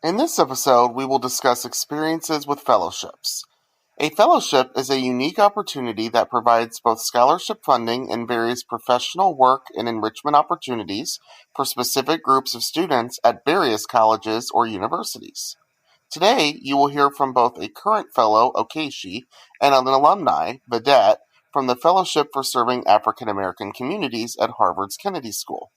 In this episode, we will discuss experiences with fellowships. A fellowship is a unique opportunity that provides both scholarship funding and various professional work and enrichment opportunities for specific groups of students at various colleges or universities. Today, you will hear from both a current fellow, Okechi, and an alumni, Vedette, from the Fellowship for Serving African American Communities at Harvard's Kennedy School.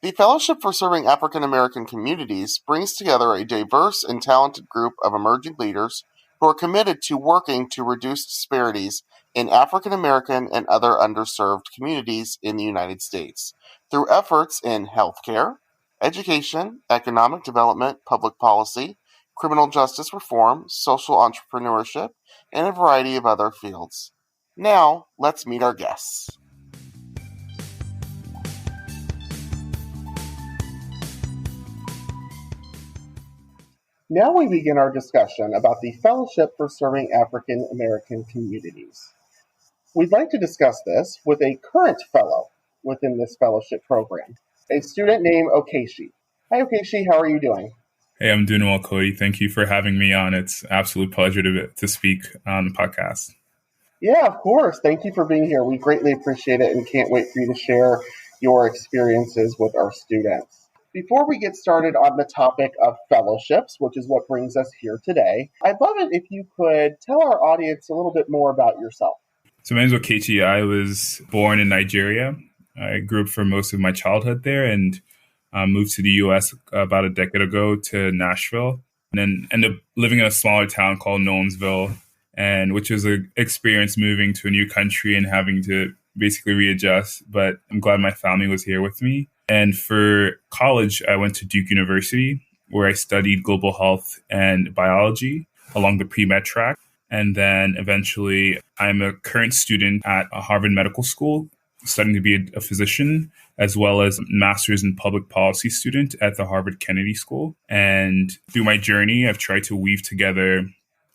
The Fellowship for Serving African American Communities brings together a diverse and talented group of emerging leaders who are committed to working to reduce disparities in African American and other underserved communities in the United States through efforts in healthcare, education, economic development, public policy, criminal justice reform, social entrepreneurship, and a variety of other fields. Now, let's meet our guests. Now we begin our discussion about the Fellowship for Serving African American Communities. We'd like to discuss this with a current fellow within this fellowship program, a student named Okechi. Hi, Okechi. How are you doing? Hey, I'm doing well, Cody. Thank you for having me on. It's an absolute pleasure to speak on the podcast. Yeah, of course. Thank you for being here. We greatly appreciate it and can't wait for you to share your experiences with our students. Before we get started on the topic of fellowships, which is what brings us here today, I'd love it if you could tell our audience a little bit more about yourself. So my name is Okechi. I was born in Nigeria. I grew up for most of my childhood there and moved to the US about a decade ago to Nashville, and then ended up living in a smaller town called Nolensville, and which was an experience moving to a new country and having to basically readjust. But I'm glad my family was here with me. And for college, I went to Duke University, where I studied global health and biology along the pre-med track. And then eventually, I'm a current student at Harvard Medical School, studying to be a physician, as well as a master's in public policy student at the Harvard Kennedy School. And through my journey, I've tried to weave together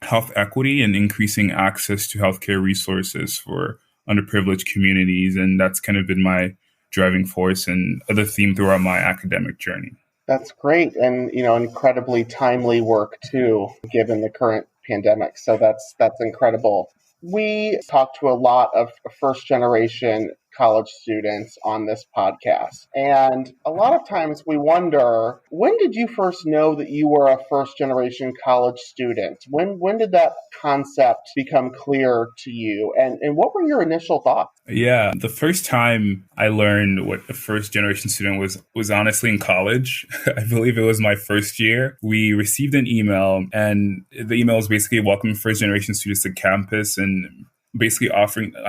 health equity and increasing access to healthcare resources for underprivileged communities. And that's kind of been my driving force and the theme throughout my academic journey. That's great, and incredibly timely work too, given the current pandemic. So that's incredible. We talk to a lot of first generation college students on this podcast. And a lot of times we wonder, when did you first know that you were a first generation college student? When did that concept become clear to you? And what were your initial thoughts? Yeah, the first time I learned what a first generation student was honestly in college. I believe it was my first year. We received an email, and the email was basically welcoming first generation students to campus and basically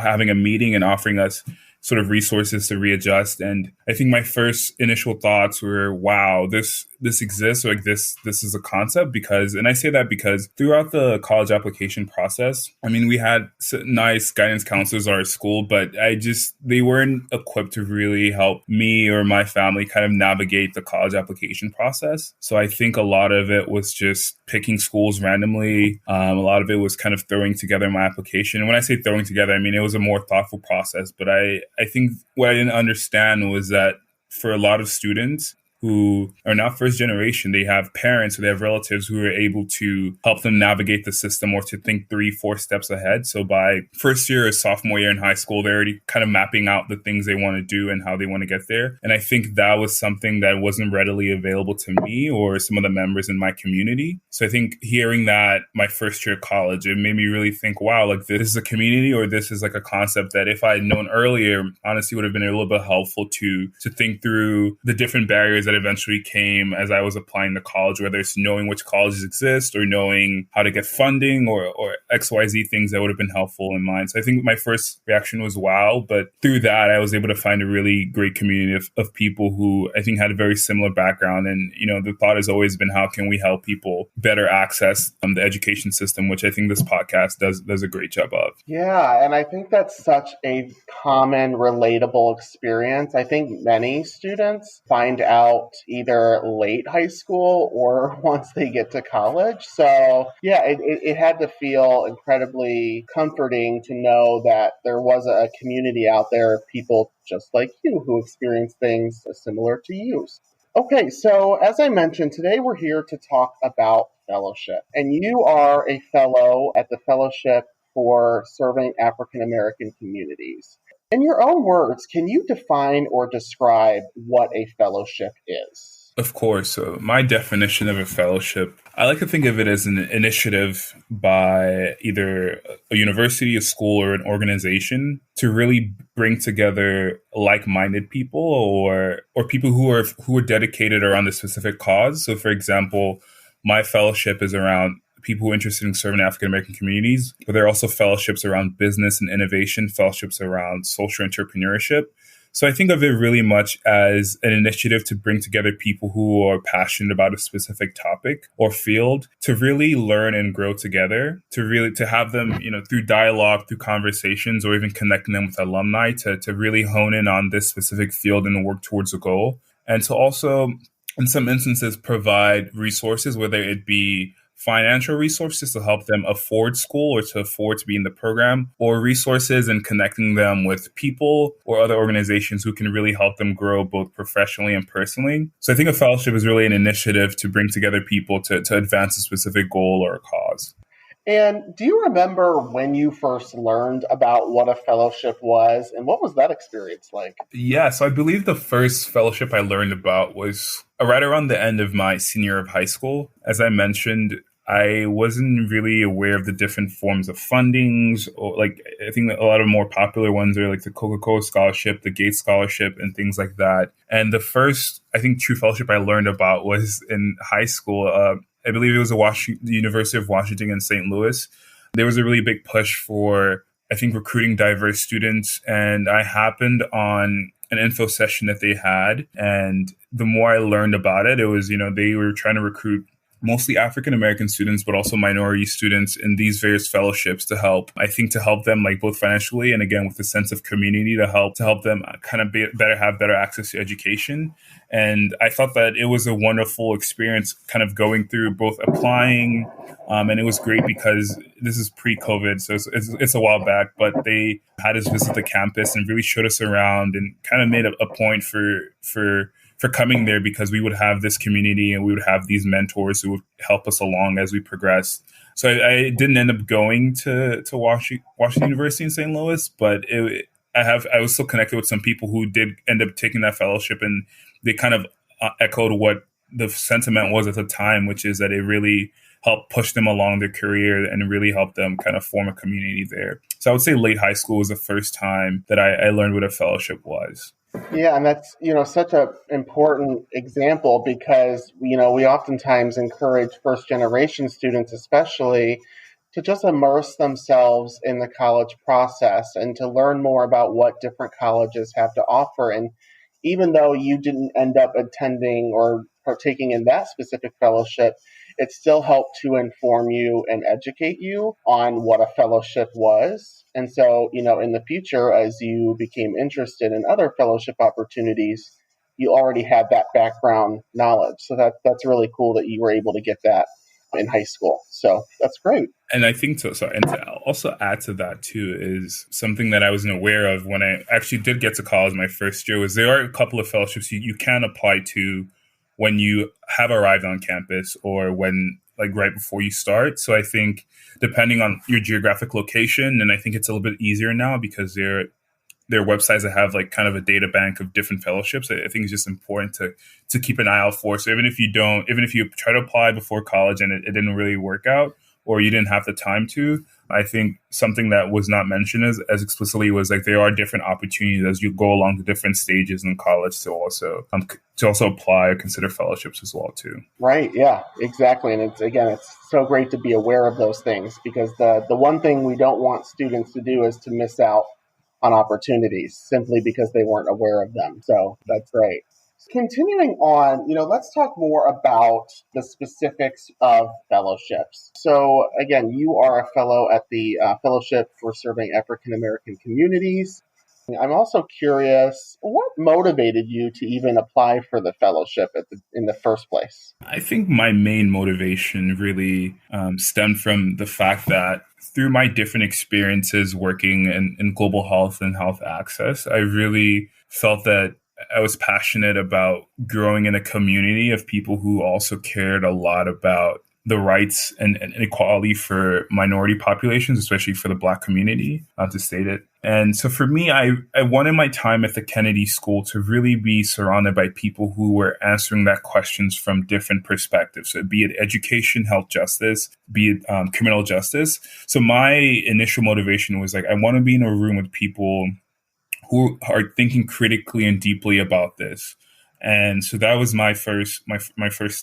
having a meeting and offering us sort of resources to readjust. And I think my first initial thoughts were, wow, this exists, like this is a concept. And I say that because throughout the college application process, I mean, we had nice guidance counselors at our school, but they weren't equipped to really help me or my family kind of navigate the college application process. So I think a lot of it was just picking schools randomly. A lot of it was kind of throwing together my application. And when I say throwing together, I mean, it was a more thoughtful process. But I think what I didn't understand was that for a lot of students who are not first generation, they have parents or they have relatives who are able to help them navigate the system or to think 3-4 steps ahead. So by first year or sophomore year in high school, they're already kind of mapping out the things they want to do and how they want to get there. And I think that was something that wasn't readily available to me or some of the members in my community. So I think hearing that my first year of college, it made me really think, wow, like this is a community, or this is like a concept that if I had known earlier, honestly would have been a little bit helpful to think through the different barriers that eventually came as I was applying to college, whether it's knowing which colleges exist or knowing how to get funding or XYZ things that would have been helpful in mind. So I think my first reaction was wow, but through that, I was able to find a really great community of people who I think had a very similar background. And, the thought has always been, how can we help people better access the education system, which I think this podcast does a great job of. Yeah, and I think that's such a common, relatable experience. I think many students find out either late high school or once they get to college. So yeah, it had to feel incredibly comforting to know that there was a community out there of people just like you who experience things similar to you. Okay, so as I mentioned, today we're here to talk about fellowship. And you are a fellow at the Fellowship for Serving African American Communities. In your own words, can you define or describe what a fellowship is? Of course. So my definition of a fellowship, I like to think of it as an initiative by either a university, a school, or an organization to really bring together like-minded people or people who are dedicated around a specific cause. So for example, my fellowship is around people who are interested in serving African American communities, but there are also fellowships around business and innovation, fellowships around social entrepreneurship. So I think of it really much as an initiative to bring together people who are passionate about a specific topic or field to really learn and grow together, to have them, through dialogue, through conversations, or even connecting them with alumni to really hone in on this specific field and work towards a goal. And to also, in some instances, provide resources, whether it be financial resources to help them afford school or to afford to be in the program, or resources and connecting them with people or other organizations who can really help them grow both professionally and personally. So I think a fellowship is really an initiative to bring together people to advance a specific goal or a cause. And do you remember when you first learned about what a fellowship was, and what was that experience like? Yeah, so I believe the first fellowship I learned about was right around the end of my senior year of high school. As I mentioned, I wasn't really aware of the different forms of fundings, or I think a lot of more popular ones are like the Coca-Cola Scholarship, the Gates Scholarship, and things like that. And the first, I think, true fellowship I learned about was in high school. I believe it was the University of Washington in St. Louis. There was a really big push for, I think, recruiting diverse students, and I happened on an info session that they had. And the more I learned about it, it was, they were trying to recruit mostly African American students, but also minority students in these various fellowships to help them like both financially and again with a sense of community to help them kind of have better access to education. And I thought that it was a wonderful experience kind of going through both applying. And it was great because this is pre-COVID, so it's a while back, but they had us visit the campus and really showed us around and kind of made a point for coming there because we would have this community and we would have these mentors who would help us along as we progressed. So I didn't end up going to Washington University in St. Louis, but I was still connected with some people who did end up taking that fellowship, and they kind of echoed what the sentiment was at the time, which is that it really helped push them along their career and really helped them kind of form a community there. So I would say late high school was the first time that I learned what a fellowship was. Yeah, and that's, such an important example because, we oftentimes encourage first generation students, especially, to just immerse themselves in the college process and to learn more about what different colleges have to offer. And even though you didn't end up attending or partaking in that specific fellowship, it still helped to inform you and educate you on what a fellowship was. And so, in the future, as you became interested in other fellowship opportunities, you already had that background knowledge. So that's really cool that you were able to get that in high school. So that's great. And I think and to also add to that too is something that I wasn't aware of when I actually did get to college my first year was there are a couple of fellowships you can apply to when you have arrived on campus or when right before you start. So I think depending on your geographic location, and I think it's a little bit easier now because there are websites that have kind of a data bank of different fellowships. I think it's just important to keep an eye out for. So even if you try to apply before college and it didn't really work out or you didn't have the time to, I think something that was not mentioned as explicitly was there are different opportunities as you go along the different stages in college to also apply or consider fellowships as well too. Right. Yeah, exactly. And it's so great to be aware of those things because the one thing we don't want students to do is to miss out on opportunities simply because they weren't aware of them. So that's great. Continuing on, let's talk more about the specifics of fellowships. So again, you are a fellow at the Fellowship for Serving African American Communities. I'm also curious, what motivated you to even apply for the fellowship in the first place? I think my main motivation really stemmed from the fact that through my different experiences working in global health and health access, I really felt that I was passionate about growing in a community of people who also cared a lot about the rights and equality for minority populations, especially for the Black community, not to state it. And so for me, I wanted my time at the Kennedy School to really be surrounded by people who were answering that questions from different perspectives. So be it education, health justice, be it criminal justice. So my initial motivation was like, I want to be in a room with people who are thinking critically and deeply about this. And so that was my first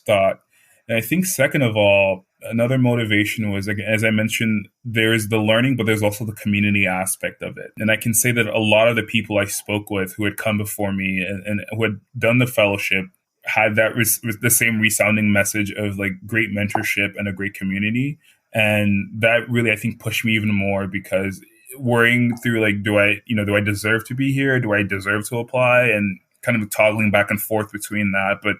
thought. And I think second of all, another motivation was, like, as I mentioned, there's the learning, but there's also the community aspect of it. And I can say that a lot of the people I spoke with who had come before me and who had done the fellowship had that the same resounding message of like great mentorship and a great community. And that really, I think, pushed me even more, because worrying through like, do I deserve to be here? Do I deserve to apply? And kind of toggling back and forth between that, but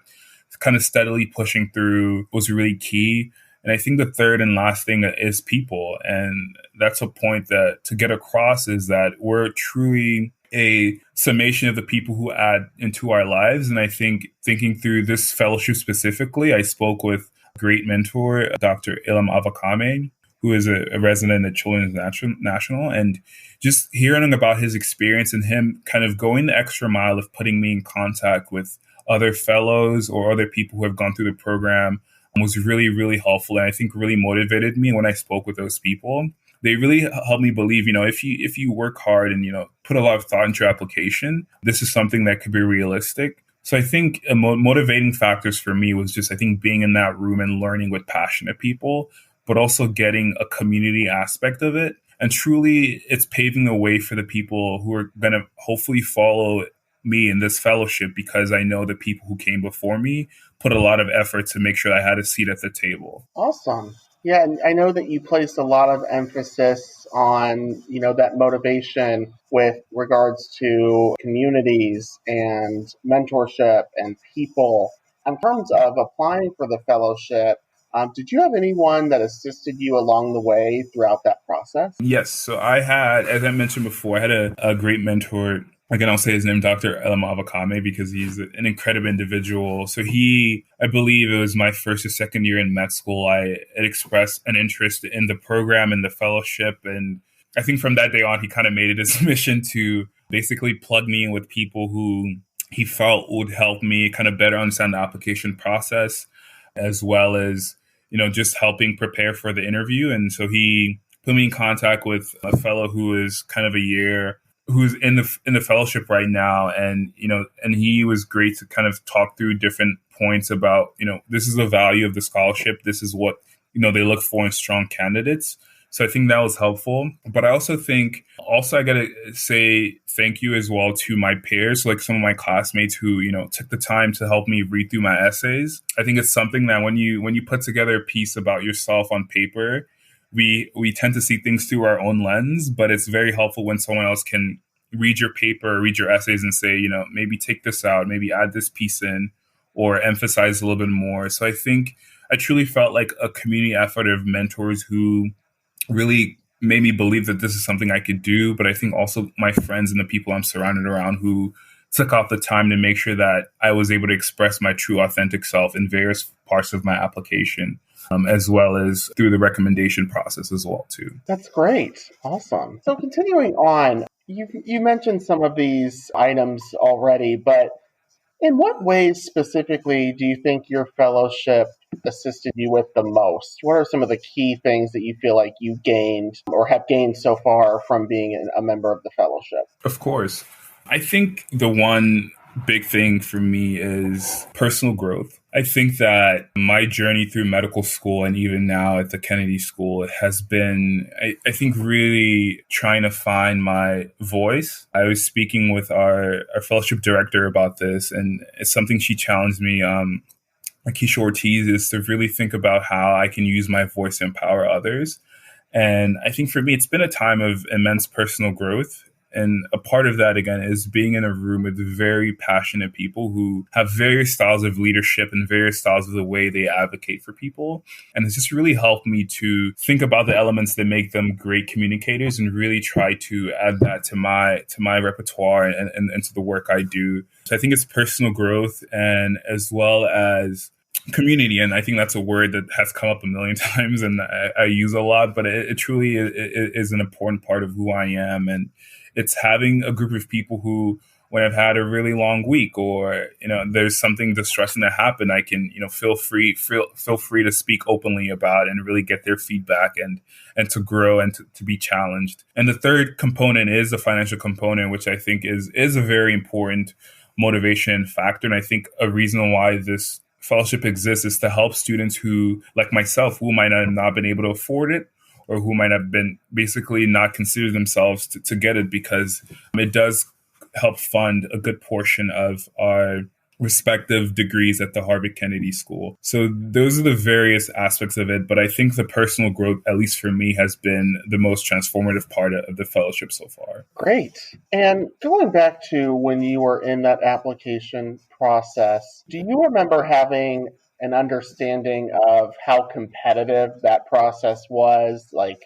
kind of steadily pushing through was really key. And I think the third and last thing is people. And that's a point that to get across is that we're truly a summation of the people who add into our lives. And I think thinking through this fellowship specifically, I spoke with a great mentor, Dr. Ilham Avakame, who is a resident at Children's National, and just hearing about his experience and him kind of going the extra mile of putting me in contact with other fellows or other people who have gone through the program was really, really helpful. And I think really motivated me when I spoke with those people. They really helped me believe, if you work hard and, put a lot of thought into your application, this is something that could be realistic. So I think motivating factors for me was just, I think, being in that room and learning with passionate people, but also getting a community aspect of it. And truly, it's paving the way for the people who are going to hopefully follow me in this fellowship, because I know the people who came before me put a lot of effort to make sure I had a seat at the table. Awesome. Yeah, and I know that you placed a lot of emphasis on, that motivation with regards to communities and mentorship and people. In terms of applying for the fellowship, did you have anyone that assisted you along the way throughout that process? Yes. So I had, as I mentioned before, I had a great mentor. Again, I'll say his name, Dr. Ilham Avakame, because he's an incredible individual. So I believe it was my first or second year in med school, I had expressed an interest in the program and the fellowship. And I think from that day on, he kind of made it his mission to basically plug me in with people who he felt would help me kind of better understand the application process, as well as, just helping prepare for the interview. And so he put me in contact with a fellow who is kind of who's in the fellowship right now. And, and he was great to kind of talk through different points about, this is the value of the scholarship. This is what, they look for in strong candidates. So I think that was helpful. But I also think I got to say thank you as well to my peers, like some of my classmates who, took the time to help me read through my essays. I think it's something that when you put together a piece about yourself on paper, we tend to see things through our own lens, but it's very helpful when someone else can read your paper, read your essays and say, maybe take this out, maybe add this piece in, or emphasize a little bit more. So I think I truly felt like a community effort of mentors who really made me believe that this is something I could do. But I think also my friends and the people I'm surrounded around who took out the time to make sure that I was able to express my true authentic self in various parts of my application. As well as through the recommendation process as well, too. That's great. Awesome. So continuing on, you mentioned some of these items already, but in what ways specifically do you think your fellowship assisted you with the most? What are some of the key things that you feel like you gained or have gained so far from being a member of the fellowship? Of course. I think the one big thing for me is personal growth. I think that my journey through medical school and even now at the Kennedy School has been, I think, really trying to find my voice. I was speaking with our fellowship director about this, and it's something she challenged me, Okechi Ortiz, is to really think about how I can use my voice to empower others. And I think for me, it's been a time of immense personal growth. And a part of that, again, is being in a room with very passionate people who have various styles of leadership and various styles of the way they advocate for people. And it's just really helped me to think about the elements that make them great communicators and really try to add that to my repertoire and to the work I do. So I think it's personal growth and as well as community. And I think that's a word that has come up a million times and I use a lot, but it truly is an important part of who I am. And it's having a group of people who, when I've had a really long week or, there's something distressing that happened, I can, feel free to speak openly about and really get their feedback and to grow and to be challenged. And the third component is the financial component, which I think is a very important motivation factor. And I think a reason why this fellowship exists is to help students who, like myself, who might have not been able to afford it or who might have been basically not consider themselves to get it, because it does help fund a good portion of our respective degrees at the Harvard Kennedy School. So those are the various aspects of it. But I think the personal growth, at least for me, has been the most transformative part of the fellowship so far. Great. And going back to when you were in that application process, do you remember having an understanding of how competitive that process was? Like,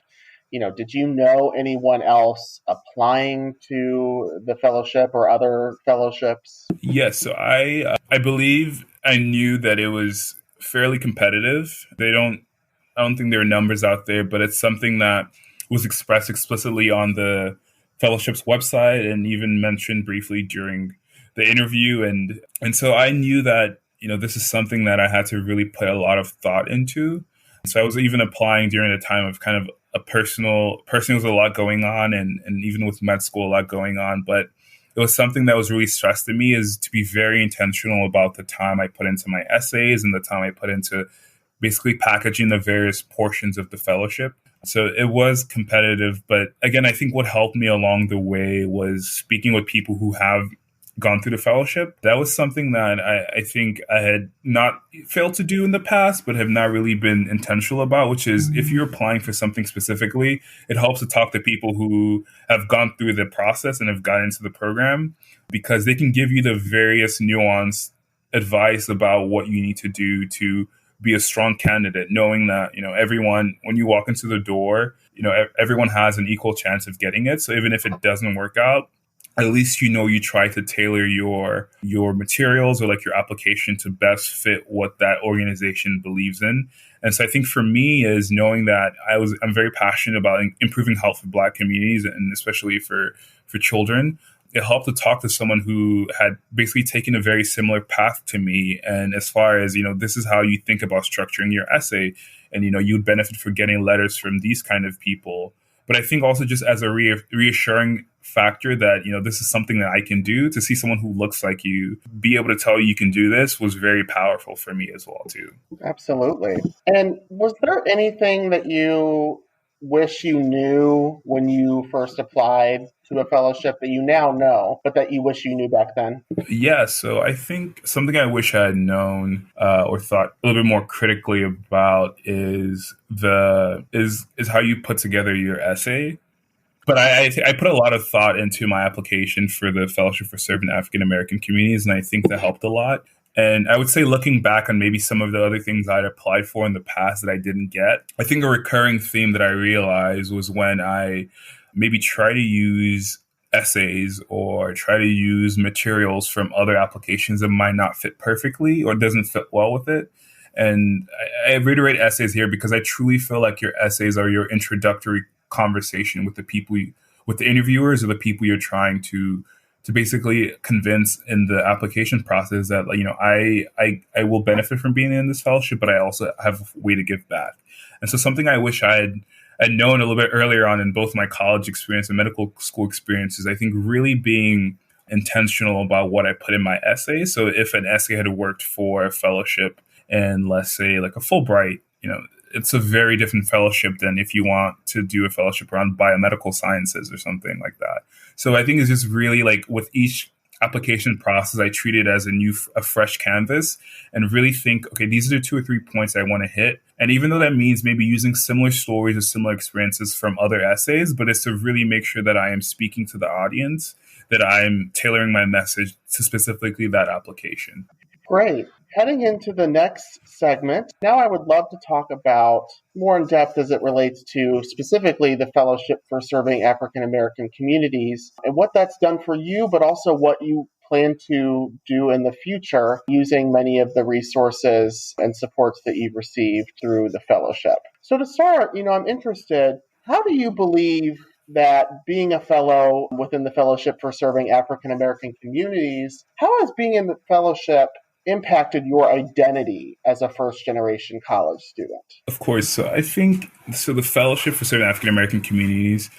did you know anyone else applying to the fellowship or other fellowships? Yes. So I believe I knew that it was fairly competitive. I don't think there are numbers out there, but it's something that was expressed explicitly on the fellowship's website and even mentioned briefly during the interview. And so I knew that, this is something that I had to really put a lot of thought into. So I was even applying during a time of kind of a personally was a lot going on and even with med school, a lot going on. But it was something that was really stressed to me, is to be very intentional about the time I put into my essays and the time I put into basically packaging the various portions of the fellowship. So it was competitive. But again, I think what helped me along the way was speaking with people who have gone through the fellowship. That was something that I think I had not failed to do in the past, but have not really been intentional about, which is if you're applying for something specifically, it helps to talk to people who have gone through the process and have gotten into the program, because they can give you the various nuanced advice about what you need to do to be a strong candidate, knowing that, everyone, when you walk into the door, everyone has an equal chance of getting it. So even if it doesn't work out, at least you try to tailor your materials or like your application to best fit what that organization believes in. And so I think for me is knowing that I'm very passionate about improving health for Black communities and especially for children. It helped to talk to someone who had basically taken a very similar path to me. And as far as, this is how you think about structuring your essay, and, you'd benefit from getting letters from these kind of people. But I think also just as a reassuring factor that, this is something that I can do, to see someone who looks like you be able to tell you can do this was very powerful for me as well, too. Absolutely. And was there anything that you wish you knew when you first applied to a fellowship that you now know, but that you wish you knew back then? Yeah, so I think something I wish I had known or thought a little bit more critically about is how you put together your essay. But I put a lot of thought into my application for the Fellowship for Servant African American Communities, and I think that helped a lot. And I would say, looking back on maybe some of the other things I'd applied for in the past that I didn't get, I think a recurring theme that I realized was when I maybe try to use essays or try to use materials from other applications that might not fit perfectly or doesn't fit well with it. And I reiterate essays here because I truly feel like your essays are your introductory conversation with the interviewers or the people you're trying to basically convince in the application process that, I will benefit from being in this fellowship, but I also have a way to give back. And so something I wish I'd known a little bit earlier on in both my college experience and medical school experiences, I think really being intentional about what I put in my essay. So if an essay had worked for a fellowship and let's say like a Fulbright, it's a very different fellowship than if you want to do a fellowship around biomedical sciences or something like that. So I think it's just really like with each application process, I treat it as a fresh canvas and really think, okay, these are the 2 or 3 points I want to hit. And even though that means maybe using similar stories or similar experiences from other essays, but it's to really make sure that I am speaking to the audience, that I'm tailoring my message to specifically that application. Great. Heading into the next segment, now I would love to talk about more in depth as it relates to specifically the Fellowship for Serving African American Communities and what that's done for you, but also what you plan to do in the future using many of the resources and supports that you've received through the fellowship. So to start, I'm interested, how do you believe that being a fellow within the Fellowship for Serving African American Communities, how has being in the fellowship impacted your identity as a first generation college student? Of course. So I think, the Fellowship for Certain African American Communities,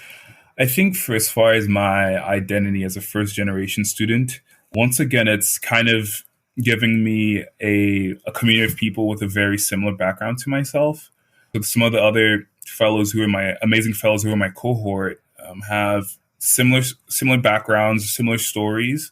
I think for as far as my identity as a first generation student, once again, it's kind of giving me a community of people with a very similar background to myself. So some of the other fellows who are my amazing fellows who are my cohort have similar backgrounds, similar stories.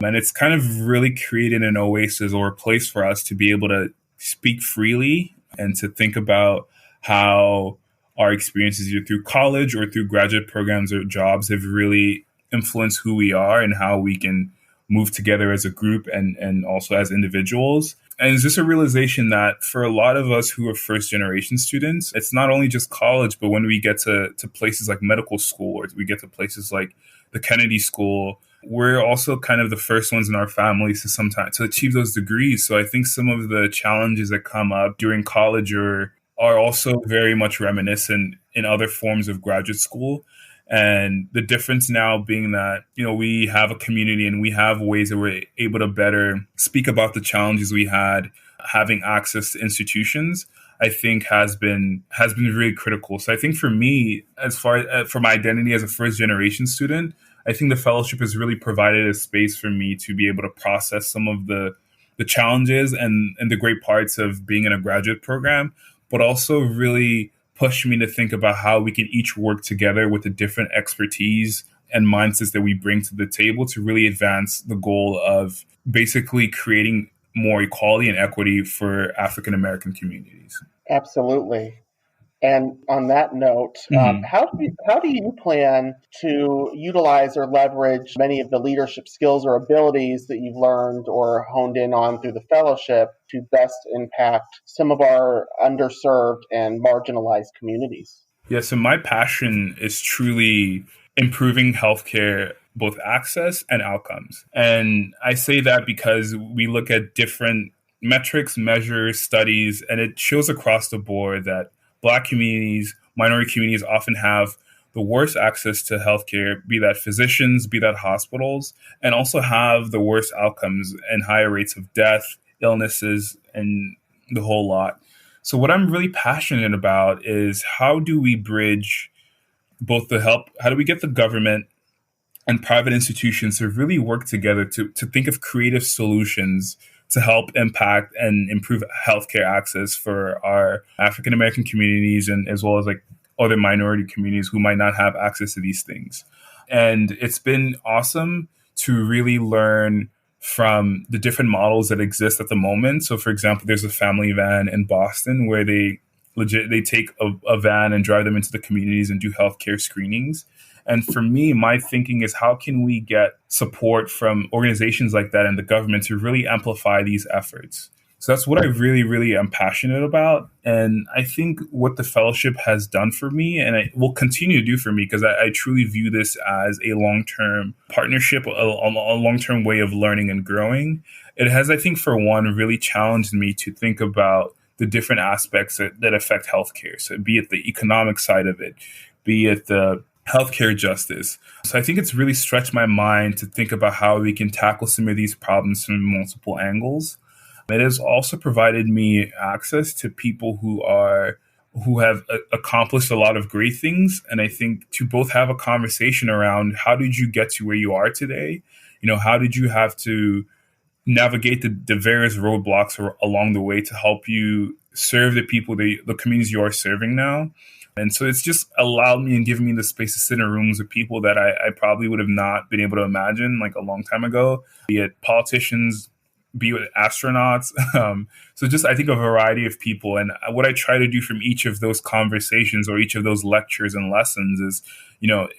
And it's kind of really created an oasis or a place for us to be able to speak freely and to think about how our experiences either through college or through graduate programs or jobs have really influenced who we are and how we can move together as a group and also as individuals. And it's just a realization that for a lot of us who are first generation students, it's not only just college, but when we get to places like medical school or we get to places like the Kennedy School, we're also kind of the first ones in our families to achieve those degrees. So I think some of the challenges that come up during college are also very much reminiscent in other forms of graduate school. And the difference now being that, we have a community and we have ways that we're able to better speak about the challenges we had having access to institutions, I think has been really critical. So I think for me, as far as for my identity as a first generation student, I think the fellowship has really provided a space for me to be able to process some of the challenges and the great parts of being in a graduate program, but also really push me to think about how we can each work together with the different expertise and mindsets that we bring to the table to really advance the goal of basically creating more equality and equity for African American communities. Absolutely. And on that note, how do you plan to utilize or leverage many of the leadership skills or abilities that you've learned or honed in on through the fellowship to best impact some of our underserved and marginalized communities? Yeah, so my passion is truly improving healthcare, both access and outcomes. And I say that because we look at different metrics, measures, studies, and it shows across the board that Black communities, minority communities often have the worst access to healthcare, be that physicians, be that hospitals, and also have the worst outcomes and higher rates of death, illnesses, and the whole lot. So what I'm really passionate about is how do we bridge how do we get the government and private institutions to really work together to think of creative solutions to help impact and improve healthcare access for our African American communities and as well as like other minority communities who might not have access to these things. And it's been awesome to really learn from the different models that exist at the moment. So for example, there's a family van in Boston where they take a van and drive them into the communities and do healthcare screenings. And for me, my thinking is how can we get support from organizations like that and the government to really amplify these efforts? So that's what I really, really am passionate about. And I think what the fellowship has done for me, and it will continue to do for me, because I truly view this as a long-term partnership, a long-term way of learning and growing. It has, I think, for one, really challenged me to think about the different aspects that affect healthcare. So be it the economic side of it, be it the healthcare justice. So I think it's really stretched my mind to think about how we can tackle some of these problems from multiple angles. It has also provided me access to people who have accomplished a lot of great things. And I think to both have a conversation around how did you get to where you are today? How did you have to navigate the various roadblocks along the way to help you serve the people, the communities you are serving now? And so it's just allowed me and given me the space to sit in rooms with people that I probably would have not been able to imagine like a long time ago, be it politicians, be it astronauts. So just, I think, a variety of people. And what I try to do from each of those conversations or each of those lectures and lessons is,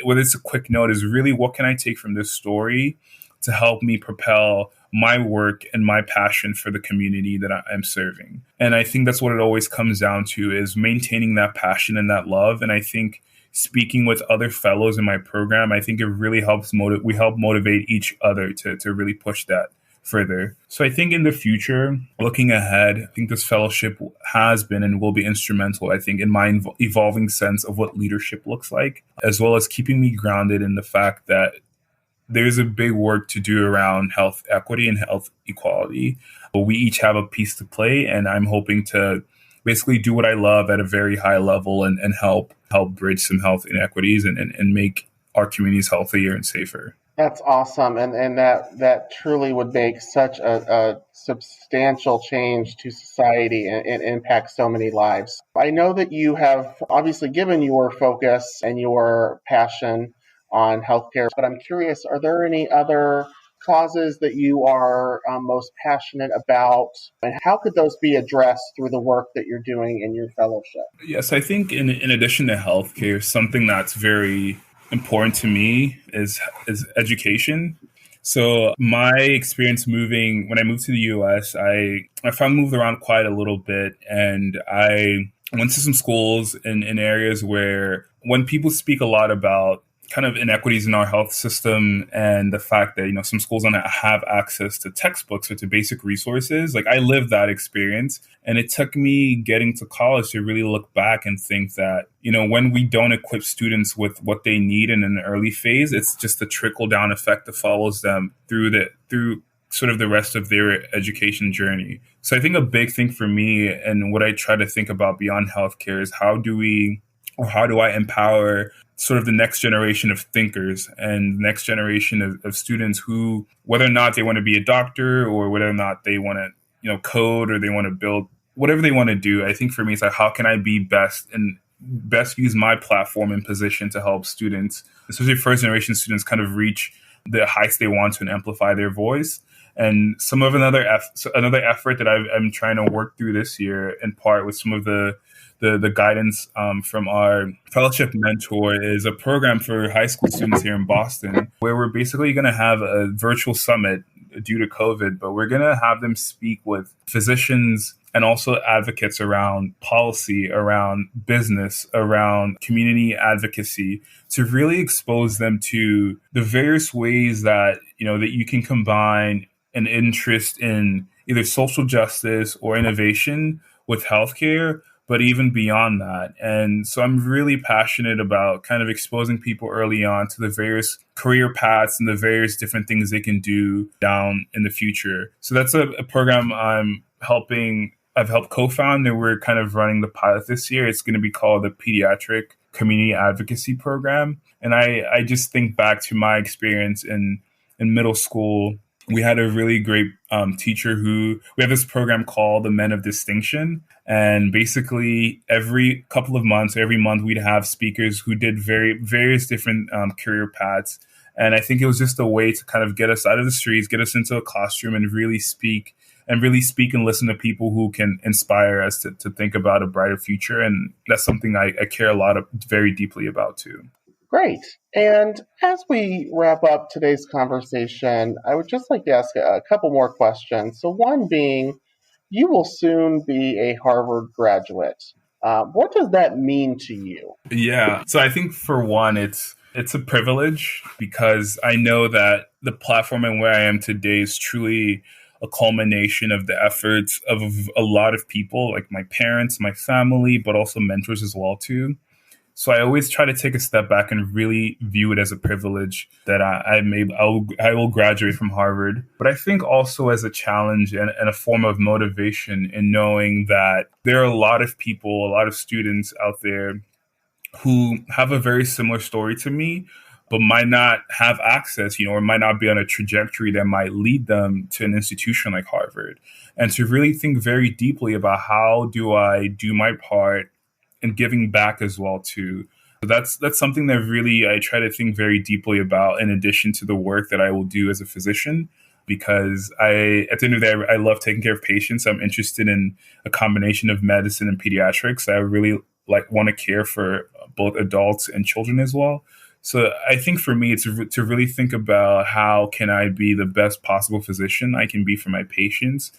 whether it's a quick note, is really what can I take from this story to help me propel my work and my passion for the community that I'm serving. And I think that's what it always comes down to, is maintaining that passion and that love. And I think speaking with other fellows in my program, I think it really helps we help motivate each other to really push that further. So I think in the future, looking ahead, I think this fellowship has been and will be instrumental, I think, in my evolving sense of what leadership looks like, as well as keeping me grounded in the fact that there's a big work to do around health equity and health equality. But we each have a piece to play, and I'm hoping to basically do what I love at a very high level and help bridge some health inequities and make our communities healthier and safer. That's awesome. And that truly would make such a substantial change to society and impact so many lives. I know that you have obviously given your focus and your passion on healthcare, but I'm curious, are there any other causes that you are most passionate about, and how could those be addressed through the work that you're doing in your fellowship? Yes, I think in addition to healthcare, something that's very important to me is education. So my experience when I moved to the US, I found moved around quite a little bit, and I went to some schools in areas where, when people speak a lot about kind of inequities in our health system and the fact that, some schools don't have access to textbooks or to basic resources, like, I lived that experience. And it took me getting to college to really look back and think that, when we don't equip students with what they need in an early phase, it's just a trickle down effect that follows them through sort of the rest of their education journey. So I think a big thing for me, and what I try to think about beyond healthcare, is how do I empower sort of the next generation of thinkers and next generation of students who, whether or not they want to be a doctor or whether or not they want to, code, or they want to build, whatever they want to do. I think for me, it's like, how can I be best use my platform and position to help students, especially first generation students, kind of reach the heights they want to and amplify their voice. And some of another effort that I'm trying to work through this year, in part with some of the guidance from our fellowship mentor, is a program for high school students here in Boston, where we're basically going to have a virtual summit due to COVID, but we're going to have them speak with physicians and also advocates around policy, around business, around community advocacy, to really expose them to the various ways that, that you can combine an interest in either social justice or innovation with healthcare, but even beyond that. And so I'm really passionate about kind of exposing people early on to the various career paths and the various different things they can do down in the future. So that's a program I've helped co-found, and we're kind of running the pilot this year. It's going to be called the Pediatric Community Advocacy Program. And I just think back to my experience in middle school. We had a really great teacher we have this program called the Men of Distinction. And basically every couple of months, every month, we'd have speakers who did various different career paths. And I think it was just a way to kind of get us out of the streets, get us into a classroom, and really speak and listen to people who can inspire us to think about a brighter future. And that's something I care very deeply about too. Great. And as we wrap up today's conversation, I would just like to ask a couple more questions. So one being, you will soon be a Harvard graduate. What does that mean to you? Yeah. So I think for one, it's a privilege, because I know that the platform and where I am today is truly a culmination of the efforts of a lot of people, like my parents, my family, but also mentors as well too. So I always try to take a step back and really view it as a privilege that I will graduate from Harvard. But I think also as a challenge and a form of motivation in knowing that there are a lot of people, a lot of students out there who have a very similar story to me, but might not have access, or might not be on a trajectory that might lead them to an institution like Harvard. And to really think very deeply about, how do I do my part and giving back as well too. So that's something that really I try to think very deeply about in addition to the work that I will do as a physician, because at the end of the day, I love taking care of patients. I'm interested in a combination of medicine and pediatrics. I really want to care for both adults and children as well. So I think for me, it's to really think about how can I be the best possible physician I can be for my patients,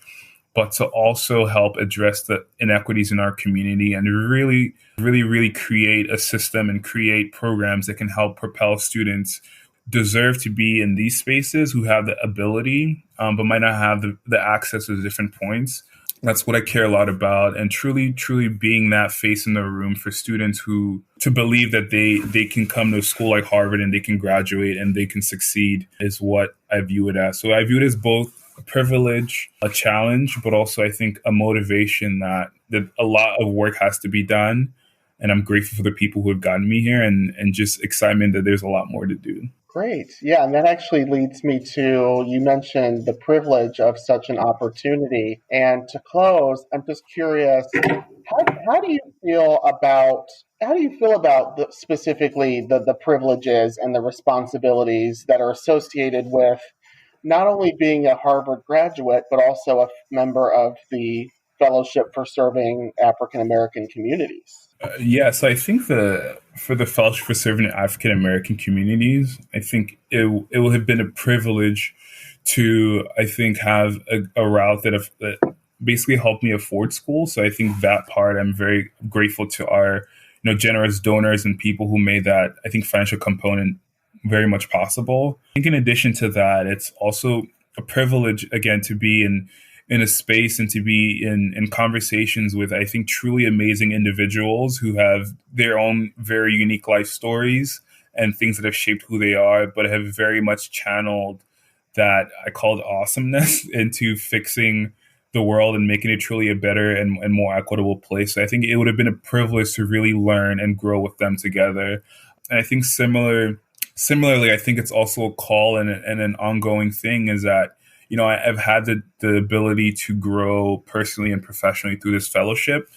but to also help address the inequities in our community and really, really, really create a system and create programs that can help propel students deserve to be in these spaces who have the ability, but might not have the access at different points. That's what I care a lot about, and truly, truly being that face in the room for students who to believe that they can come to a school like Harvard and they can graduate and they can succeed is what I view it as. So I view it as both a privilege, a challenge, but also I think a motivation that a lot of work has to be done. And I'm grateful for the people who have gotten me here and just excitement that there's a lot more to do. Great. Yeah, and that actually leads me to, you mentioned the privilege of such an opportunity. And to close, I'm just curious, how do you feel about specifically the privileges and the responsibilities that are associated with not only being a Harvard graduate, but also a member of the Fellowship for Serving African American Communities? So I think for the Fellowship for Serving African American Communities, I think it will have been a privilege to, I think, have a route that basically helped me afford school. So I think that part I'm very grateful to our generous donors and people who made that, I think, financial component very much possible. I think in addition to that, it's also a privilege again to be in a space and to be in conversations with, I think, truly amazing individuals who have their own very unique life stories and things that have shaped who they are, but have very much channeled that I called awesomeness into fixing the world and making it truly a better and more equitable place. So I think it would have been a privilege to really learn and grow with them together. And I think similarly, I think it's also a call and an ongoing thing is that I've had the ability to grow personally and professionally through this fellowship.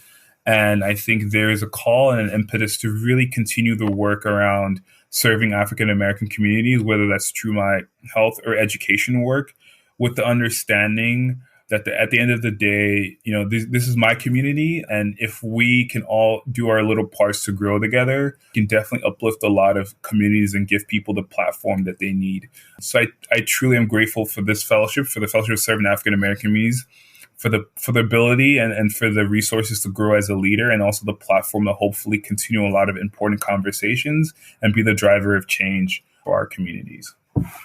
And I think there is a call and an impetus to really continue the work around serving African American communities, whether that's through my health or education work, with the understanding that at the end of the day, this is my community. And if we can all do our little parts to grow together, we can definitely uplift a lot of communities and give people the platform that they need. So I truly am grateful for this fellowship, for the Fellowship of Serving African American Communities, for the ability and for the resources to grow as a leader, and also the platform to hopefully continue a lot of important conversations and be the driver of change for our communities.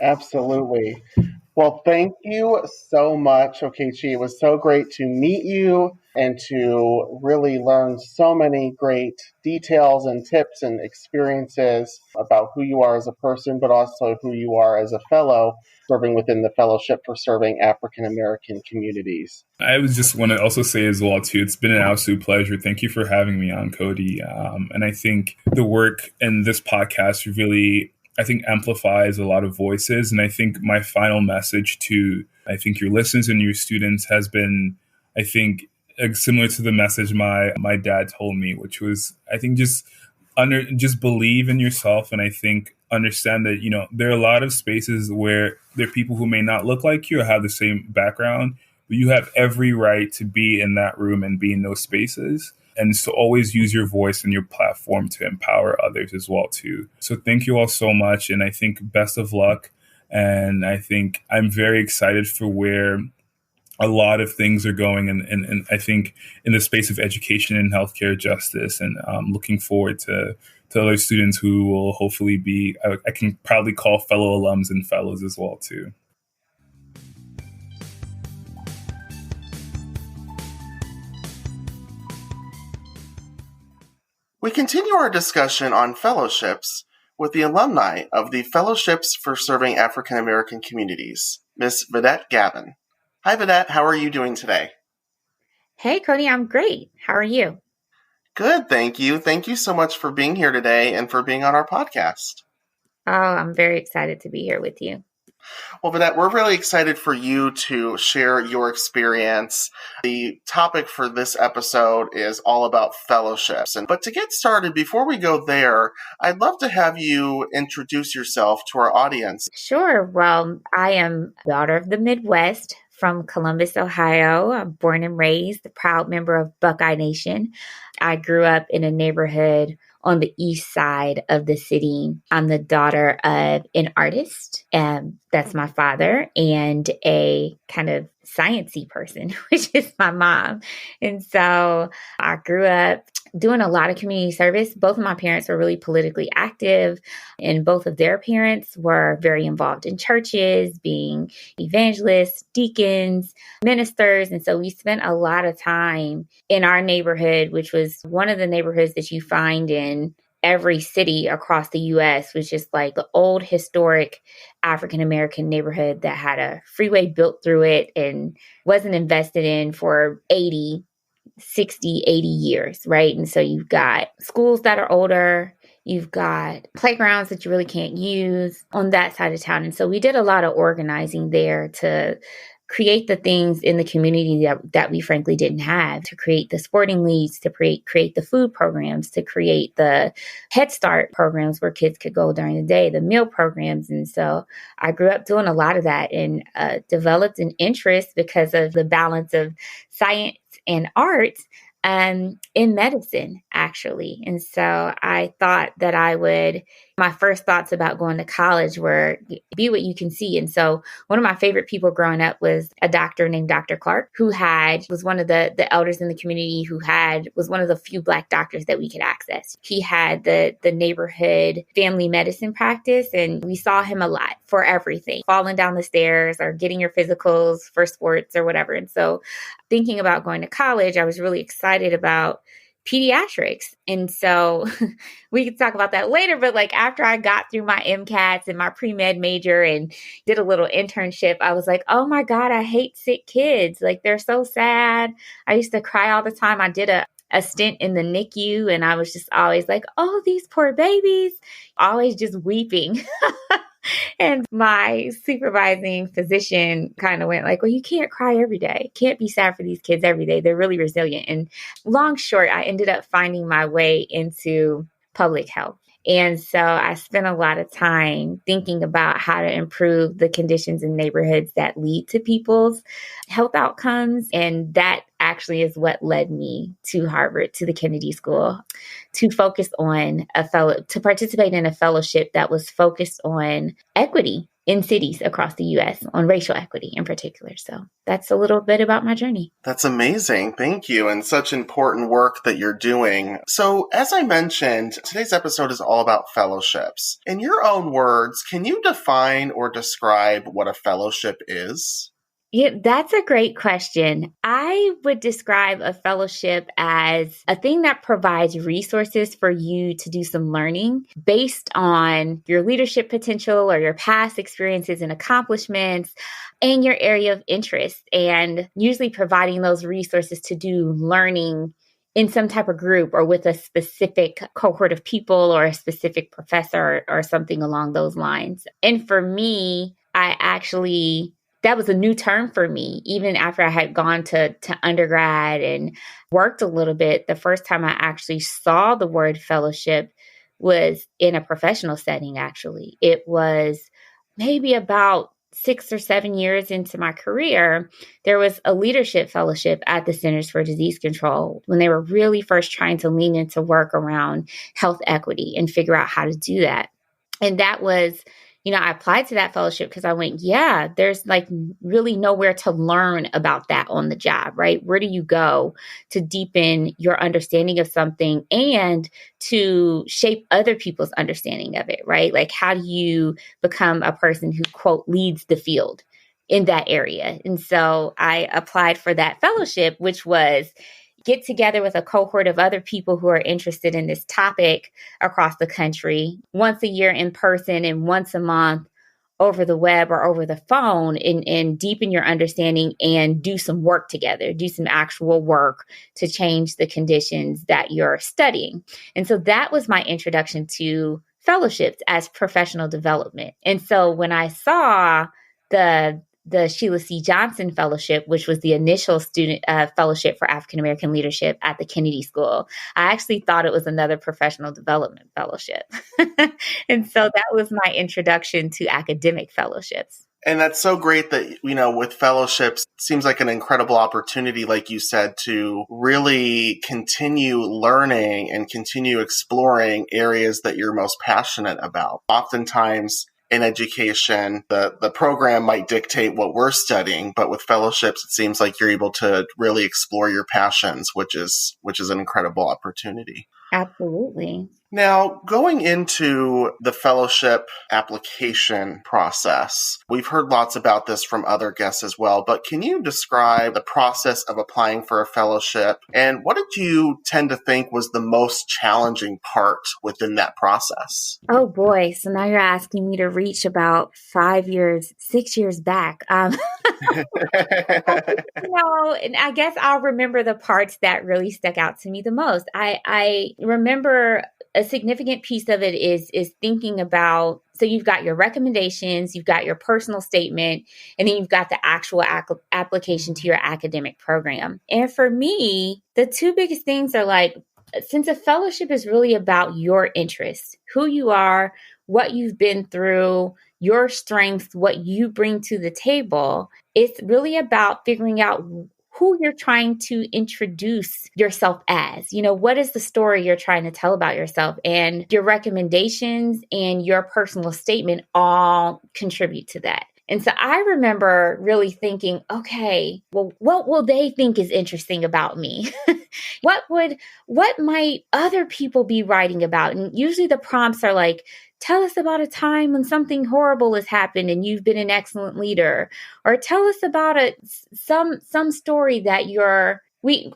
Absolutely. Well, thank you so much, Okechi. It was so great to meet you and to really learn so many great details and tips and experiences about who you are as a person, but also who you are as a fellow serving within the Fellowship for Serving African American Communities. I was just want to also say as well, too, it's been an absolute pleasure. Thank you for having me on, Cody. And I think the work in this podcast really, I think, amplifies a lot of voices. And I think my final message to, I think, your listeners and your students has been, I think, similar to the message my dad told me, which was, I think, just believe in yourself. And I think understand that, there are a lot of spaces where there are people who may not look like you or have the same background, but you have every right to be in that room and be in those spaces. And so always use your voice and your platform to empower others as well, too. So thank you all so much. And I think best of luck. And I think I'm very excited for where a lot of things are going. And I think in the space of education and healthcare justice, and looking forward to other students who will hopefully be, I can proudly call fellow alums and fellows as well, too. We continue our discussion on fellowships with the alumni of the Fellowships for Serving African American Communities, Ms. Vedette Gavin. Hi, Vedette. How are you doing today? Hey, Cody. I'm great. How are you? Good, thank you. Thank you so much for being here today and for being on our podcast. Oh, I'm very excited to be here with you. Well, Vanette, we're really excited for you to share your experience. The topic for this episode is all about fellowships. But to get started, before we go there, I'd love to have you introduce yourself to our audience. Sure. Well, I am daughter of the Midwest from Columbus, Ohio. I'm born and raised, a proud member of Buckeye Nation. I grew up in a neighborhood on the east side of the city. I'm the daughter of an artist, and that's my father, and a kind of sciencey person, which is my mom. And so I grew up doing a lot of community service. Both of my parents were really politically active, and both of their parents were very involved in churches, being evangelists, deacons, ministers. And so we spent a lot of time in our neighborhood, which was one of the neighborhoods that you find in every city across the US, which is like the old historic African-American neighborhood that had a freeway built through it and wasn't invested in for 60, 80 years, right? And so you've got schools that are older, you've got playgrounds that you really can't use on that side of town. And so we did a lot of organizing there to create the things in the community that we frankly didn't have, to create the sporting leagues, to create the food programs, to create the Head Start programs where kids could go during the day, the meal programs. And so I grew up doing a lot of that and developed an interest because of the balance of science and art in medicine, actually. And so I thought that my first thoughts about going to college were be what you can see. And so one of my favorite people growing up was a doctor named Dr. Clark, who was one of the elders in the community was one of the few Black doctors that we could access. He had the neighborhood family medicine practice, and we saw him a lot for everything, falling down the stairs or getting your physicals for sports or whatever. And so thinking about going to college, I was really excited about pediatrics. And so we could talk about that later, but like after I got through my MCATs and my pre-med major and did a little internship, I was like, oh my God, I hate sick kids. Like they're so sad. I used to cry all the time. I did a stint in the NICU, and I was just always like, oh, these poor babies, always just weeping. And my supervising physician kind of went like, well, you can't cry every day. Can't be sad for these kids every day. They're really resilient. And long short, I ended up finding my way into public health. And so I spent a lot of time thinking about how to improve the conditions in neighborhoods that lead to people's health outcomes. And that actually is what led me to Harvard, to the Kennedy School, to participate in a fellowship that was focused on equity in cities across the U.S., on racial equity in particular. So that's a little bit about my journey. That's amazing. Thank you. And such important work that you're doing. So as I mentioned, today's episode is all about fellowships. In your own words, can you define or describe what a fellowship is? Yeah, that's a great question. I would describe a fellowship as a thing that provides resources for you to do some learning based on your leadership potential or your past experiences and accomplishments and your area of interest, and usually providing those resources to do learning in some type of group or with a specific cohort of people or a specific professor or something along those lines. And for me, that was a new term for me. Even after I had gone to undergrad and worked a little bit, the first time I actually saw the word fellowship was in a professional setting, actually. It was maybe about 6 or 7 years into my career. There was a leadership fellowship at the Centers for Disease Control when they were really first trying to lean into work around health equity and figure out how to do that. And that was, I applied to that fellowship because I went, yeah, there's like really nowhere to learn about that on the job, right? Where do you go to deepen your understanding of something and to shape other people's understanding of it, right? Like, how do you become a person who, quote, leads the field in that area? And so I applied for that fellowship, which was get together with a cohort of other people who are interested in this topic across the country once a year in person and once a month over the web or over the phone, and deepen your understanding and do some work together, do some actual work to change the conditions that you're studying. And so that was my introduction to fellowships as professional development. And so when I saw the Sheila C. Johnson Fellowship, which was the initial student fellowship for African American leadership at the Kennedy School, I actually thought it was another professional development fellowship. And so that was my introduction to academic fellowships. And that's so great that, with fellowships, it seems like an incredible opportunity, like you said, to really continue learning and continue exploring areas that you're most passionate about. Oftentimes in education, the program might dictate what we're studying, but with fellowships, it seems like you're able to really explore your passions, which is an incredible opportunity. Absolutely. Now, going into the fellowship application process, we've heard lots about this from other guests as well, but can you describe the process of applying for a fellowship, and what did you tend to think was the most challenging part within that process? Oh boy, so now you're asking me to reach about 6 years back. And I guess I'll remember the parts that really stuck out to me the most. I remember a significant piece of it is thinking about, so you've got your recommendations, you've got your personal statement, and then you've got the actual application to your academic program. And for me, the two biggest things are like, since a fellowship is really about your interests, who you are, what you've been through, your strengths, what you bring to the table, it's really about figuring out who you're trying to introduce yourself as. What is the story you're trying to tell about yourself? And your recommendations and your personal statement all contribute to that. And so I remember really thinking, okay, well, what will they think is interesting about me? What might other people be writing about? And usually the prompts are like, tell us about a time when something horrible has happened and you've been an excellent leader, or tell us about some story that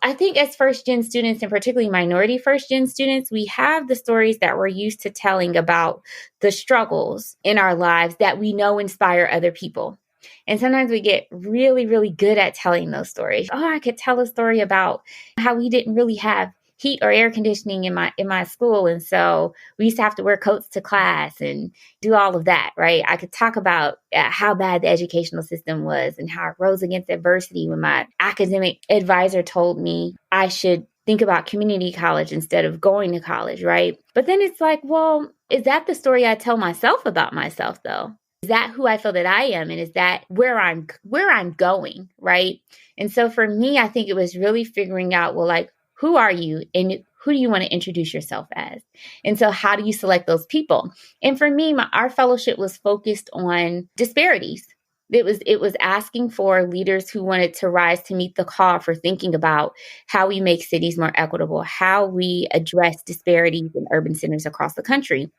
I think as first-gen students, and particularly minority first-gen students, we have the stories that we're used to telling about the struggles in our lives that we know inspire other people. And sometimes we get really, really good at telling those stories. Oh, I could tell a story about how we didn't really have heat or air conditioning in my school. And so we used to have to wear coats to class and do all of that, right? I could talk about how bad the educational system was and how I rose against adversity when my academic advisor told me I should think about community college instead of going to college, right? But then it's like, well, is that the story I tell myself about myself, though? Is that who I feel that I am? And is that where I'm going, right? And so for me, I think it was really figuring out, well, like, who are you and who do you want to introduce yourself as? And so how do you select those people? And for me, our fellowship was focused on disparities. It was asking for leaders who wanted to rise to meet the call for thinking about how we make cities more equitable, how we address disparities in urban centers across the country.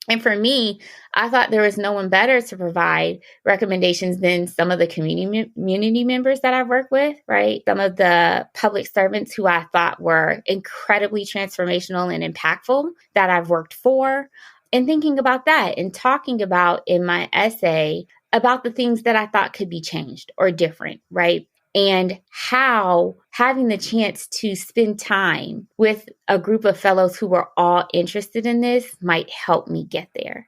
And for me, I thought there was no one better to provide recommendations than some of the community members that I've worked with, right? Some of the public servants who I thought were incredibly transformational and impactful that I've worked for. And thinking about that and talking about in my essay about the things that I thought could be changed or different, right? And how having the chance to spend time with a group of fellows who were all interested in this might help me get there.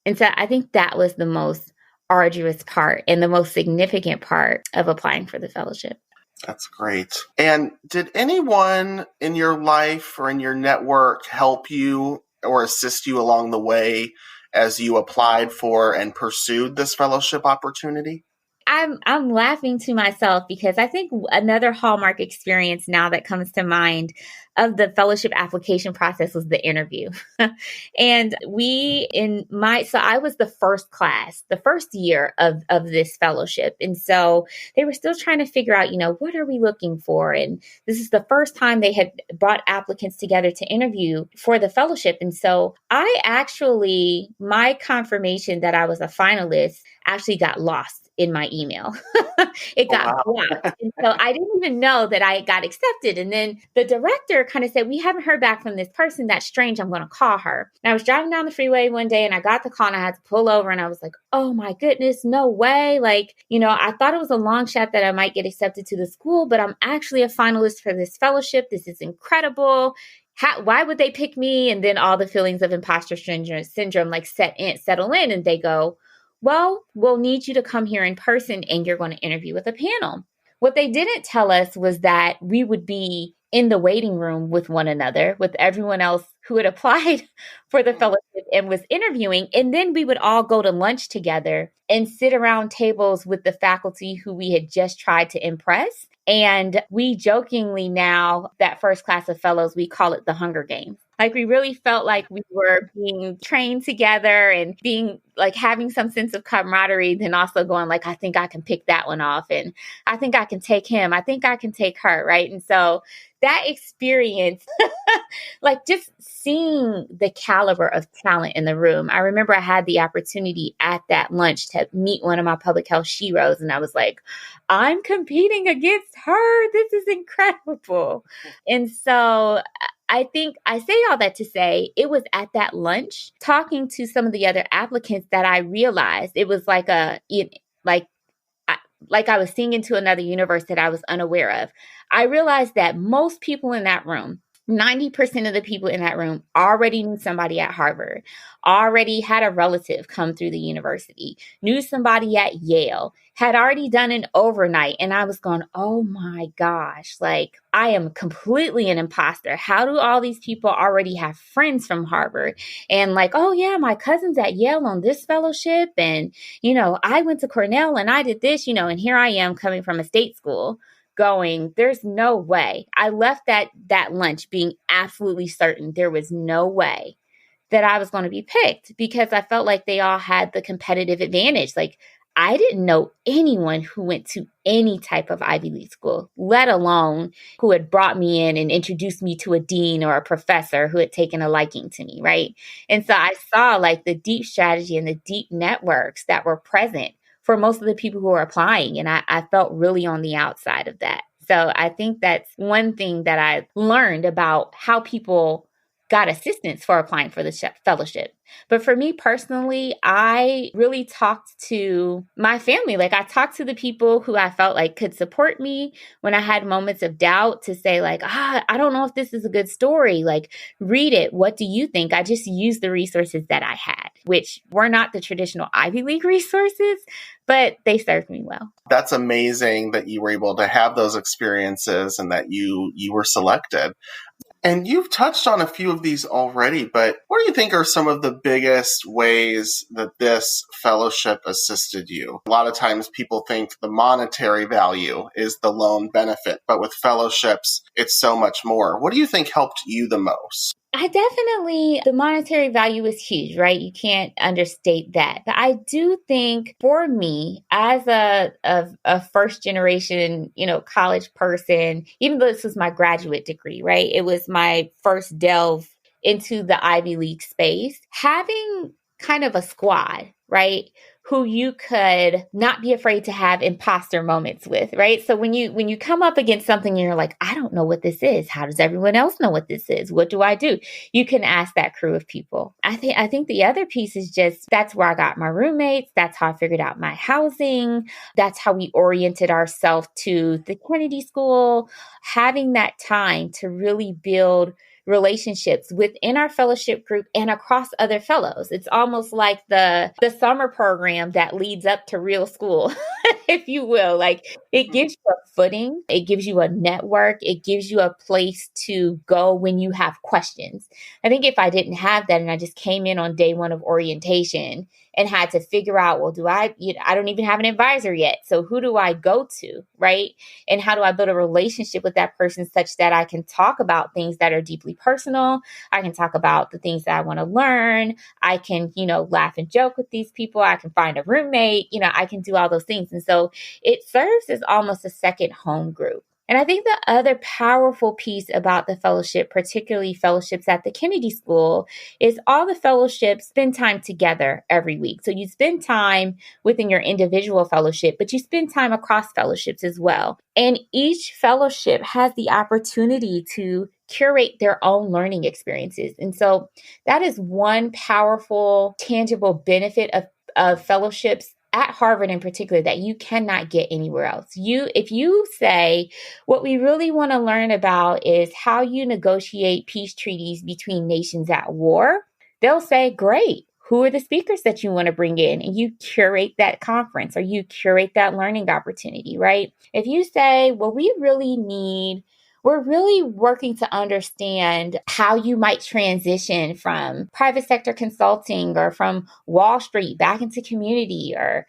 And so I think that was the most arduous part and the most significant part of applying for the fellowship. That's great. And did anyone in your life or in your network help you or assist you along the way as you applied for and pursued this fellowship opportunity? I'm laughing to myself because I think another hallmark experience now that comes to mind of the fellowship application process was the interview. And so I was the first class, the first year of this fellowship. And so they were still trying to figure out, what are we looking for? And this is the first time they had brought applicants together to interview for the fellowship. And so my confirmation that I was a finalist actually got lost in my email. It got blocked. And so I didn't even know that I got accepted. And then the director kind of said, we haven't heard back from this person. That's strange. I'm going to call her. And I was driving down the freeway one day and I got the call and I had to pull over and I was like, oh my goodness, no way. I thought it was a long shot that I might get accepted to the school, but I'm actually a finalist for this fellowship. This is incredible. why would they pick me? And then all the feelings of imposter syndrome like settle in, and they go, well, we'll need you to come here in person and you're going to interview with a panel. What they didn't tell us was that we would be in the waiting room with one another, with everyone else who had applied for the fellowship and was interviewing. And then we would all go to lunch together and sit around tables with the faculty who we had just tried to impress. And we jokingly now, that first class of fellows, we call it the Hunger Games. Like we really felt like we were being trained together and being like having some sense of camaraderie, then also going like, I think I can pick that one off. And I think I can take him. I think I can take her. Right. And so that experience, like just seeing the caliber of talent in the room. I remember I had the opportunity at that lunch to meet one of my public health sheroes. And I was like, I'm competing against her. This is incredible. And so I think I say all that to say it was at that lunch talking to some of the other applicants that I realized it was like I was seeing into another universe that I was unaware of. I realized that most people in that room, 90% of the people in that room already knew somebody at Harvard, already had a relative come through the university, knew somebody at Yale, had already done an overnight. And I was going, oh my gosh, like I am completely an imposter. How do all these people already have friends from Harvard? And like, oh yeah, my cousin's at Yale on this fellowship. And, I went to Cornell and I did this, and here I am coming from a state school going, there's no way. I left that lunch being absolutely certain there was no way that I was going to be picked because I felt like they all had the competitive advantage. Like I didn't know anyone who went to any type of Ivy League school, let alone who had brought me in and introduced me to a dean or a professor who had taken a liking to me, right? And so I saw like the deep strategy and the deep networks that were present for most of the people who are applying. And I felt really on the outside of that. So I think that's one thing that I learned about how people got assistance for applying for the fellowship. But for me personally, I really talked to my family. Like I talked to the people who I felt like could support me when I had moments of doubt to say like, I don't know if this is a good story. Like read it. What do you think? I just used the resources that I had, which were not the traditional Ivy League resources, but they served me well. That's amazing that you were able to have those experiences and that you were selected. And you've touched on a few of these already, but what do you think are some of the biggest ways that this fellowship assisted you? A lot of times people think the monetary value is the lone benefit, but with fellowships, it's so much more. What do you think helped you the most? The monetary value is huge, right? You can't understate that. But I do think for me, as a first generation, college person, even though this was my graduate degree, right? It was my first delve into the Ivy League space. Having kind of a squad, right? Who you could not be afraid to have imposter moments with, right? So when you come up against something and you're like, I don't know what this is. How does everyone else know what this is? What do I do? You can ask that crew of people. I think the other piece is just, that's where I got my roommates. That's how I figured out my housing. That's how we oriented ourselves to the Kennedy School, having that time to really build relationships within our fellowship group and across other fellows. It's almost like the summer program that leads up to real school, if you will. Like it gives you a footing, it gives you a network, it gives you a place to go when you have questions. I think if I didn't have that and I just came in on day one of orientation and had to figure out, well, I don't even have an advisor yet. So who do I go to, right? And how do I build a relationship with that person such that I can talk about things that are deeply personal? I can talk about the things that I want to learn. I can, laugh and joke with these people. I can find a roommate. I can do all those things. And so it serves as almost a second home group. And I think the other powerful piece about the fellowship, particularly fellowships at the Kennedy School, is all the fellowships spend time together every week. So you spend time within your individual fellowship, but you spend time across fellowships as well. And each fellowship has the opportunity to curate their own learning experiences. And so that is one powerful, tangible benefit of fellowships at Harvard in particular that you cannot get anywhere else. If you say what we really want to learn about is how you negotiate peace treaties between nations at war, they'll say, great. Who are the speakers that you want to bring in? And you curate that conference or you curate that learning opportunity, right? If you say, well, we're really working to understand how you might transition from private sector consulting or from Wall Street back into community, or,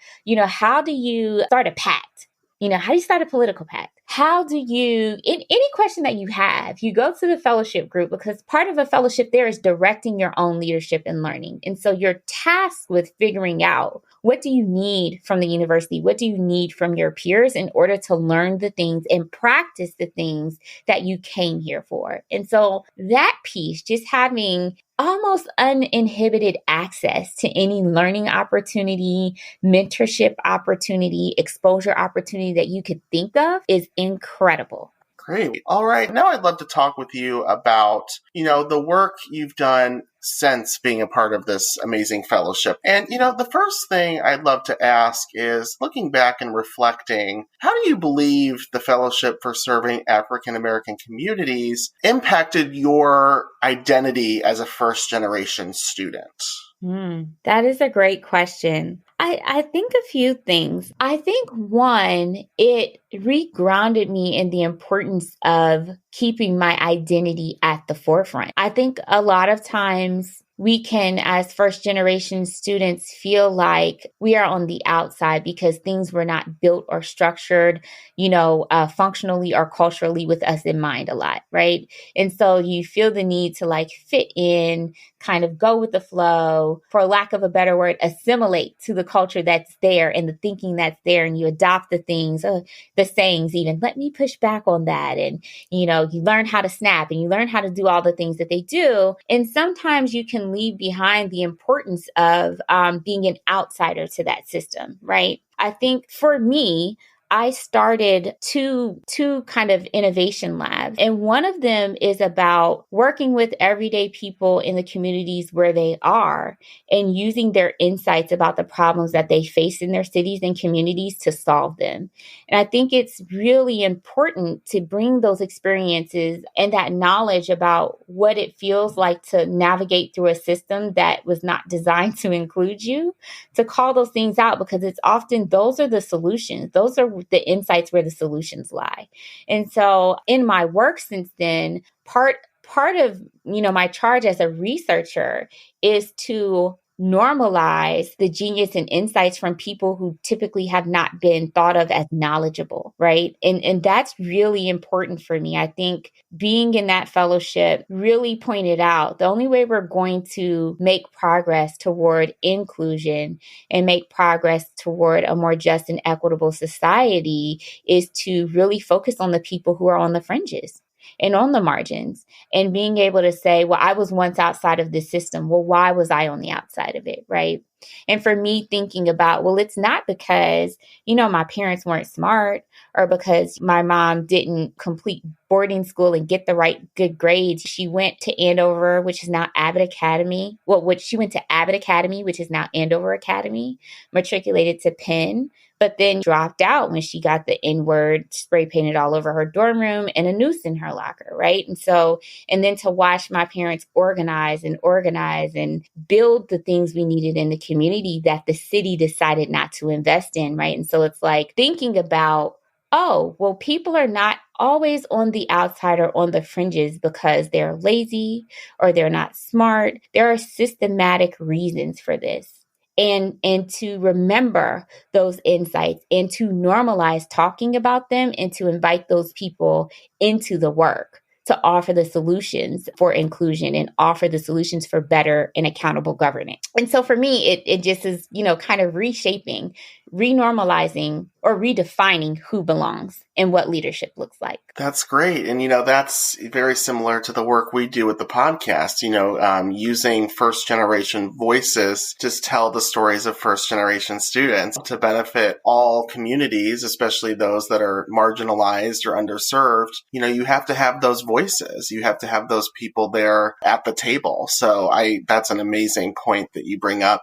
how do you start a pact? How do you start a political pact? How do you, in any question that you have, you go to the fellowship group, because part of a fellowship there is directing your own leadership and learning. And so you're tasked with figuring out, what do you need from the university? What do you need from your peers in order to learn the things and practice the things that you came here for? And so that piece, just having almost uninhibited access to any learning opportunity, mentorship opportunity, exposure opportunity that you could think of, is incredible. Great. All right. Now I'd love to talk with you about, the work you've done since being a part of this amazing fellowship. And, the first thing I'd love to ask is, looking back and reflecting, how do you believe the Fellowship for Serving African American Communities impacted your identity as a first-generation student? That is a great question. I think a few things. I think one, it regrounded me in the importance of keeping my identity at the forefront. I think a lot of times we can, as first generation students, feel like we are on the outside because things were not built or structured, functionally or culturally with us in mind a lot, right? And so you feel the need to fit in, kind of go with the flow, for lack of a better word, assimilate to the culture that's there and the thinking that's there, and you adopt the things, the sayings even, let me push back on that. And, you learn how to snap and you learn how to do all the things that they do. And sometimes you can leave behind the importance of being an outsider to that system, right? I think for me, I started two kind of innovation labs. And one of them is about working with everyday people in the communities where they are and using their insights about the problems that they face in their cities and communities to solve them. And I think it's really important to bring those experiences and that knowledge about what it feels like to navigate through a system that was not designed to include you, to call those things out, because it's often those are the solutions. Those are the insights where the solutions lie. And so in my work since then, part of, my charge as a researcher is to normalize the genius and insights from people who typically have not been thought of as knowledgeable, right? And that's really important for me. I think being in that fellowship really pointed out the only way we're going to make progress toward inclusion and make progress toward a more just and equitable society is to really focus on the people who are on the fringes and on the margins, and being able to say, well, I was once outside of this system. Well, why was I on the outside of it, right? And for me, thinking about, well, it's not because, my parents weren't smart, or because my mom didn't complete boarding school and get the right good grades. She went to Andover, which is now Abbott Academy. She went to Abbott Academy, which is now Andover Academy, matriculated to Penn, but then dropped out when she got the N-word spray painted all over her dorm room and a noose in her locker, right? And then to watch my parents organize and build the things we needed in the community that the city decided not to invest in, right? And so it's like thinking about, oh, well, people are not always on the outside or on the fringes because they're lazy or they're not smart. There are systematic reasons for this. And to remember those insights and to normalize talking about them and to invite those people into the work to offer the solutions for inclusion and offer the solutions for better and accountable governance. And so for me, it just is, kind of reshaping renormalizing or redefining who belongs and what leadership looks like. That's great. And, that's very similar to the work we do with the podcast, using first generation voices to tell the stories of first generation students to benefit all communities, especially those that are marginalized or underserved. You have to have those voices. You have to have those people there at the table. So that's an amazing point that you bring up,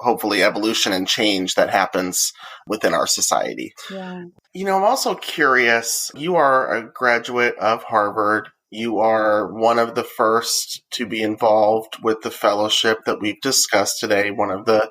hopefully evolution and change that happens within our society. Yeah. I'm also curious, you are a graduate of Harvard. You are one of the first to be involved with the fellowship that we've discussed today, one of the,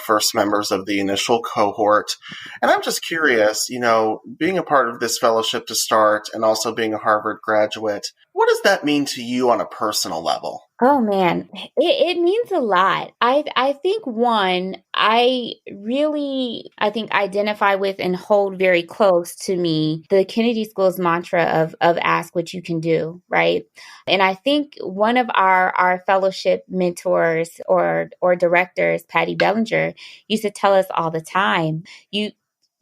first members of the initial cohort. And I'm just curious, being a part of this fellowship to start and also being a Harvard graduate, what does that mean to you on a personal level? Oh man, it means a lot. I think one, I think identify with and hold very close to me the Kennedy School's mantra of ask what you can do, right? And I think one of our fellowship mentors or directors, Patty Bellinger, used to tell us all the time,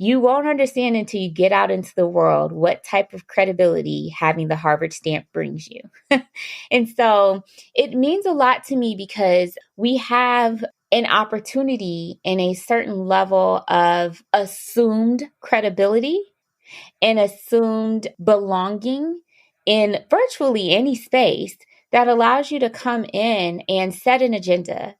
you won't understand until you get out into the world what type of credibility having the Harvard stamp brings you. And so it means a lot to me because we have an opportunity and a certain level of assumed credibility and assumed belonging in virtually any space that allows you to come in and set an agenda,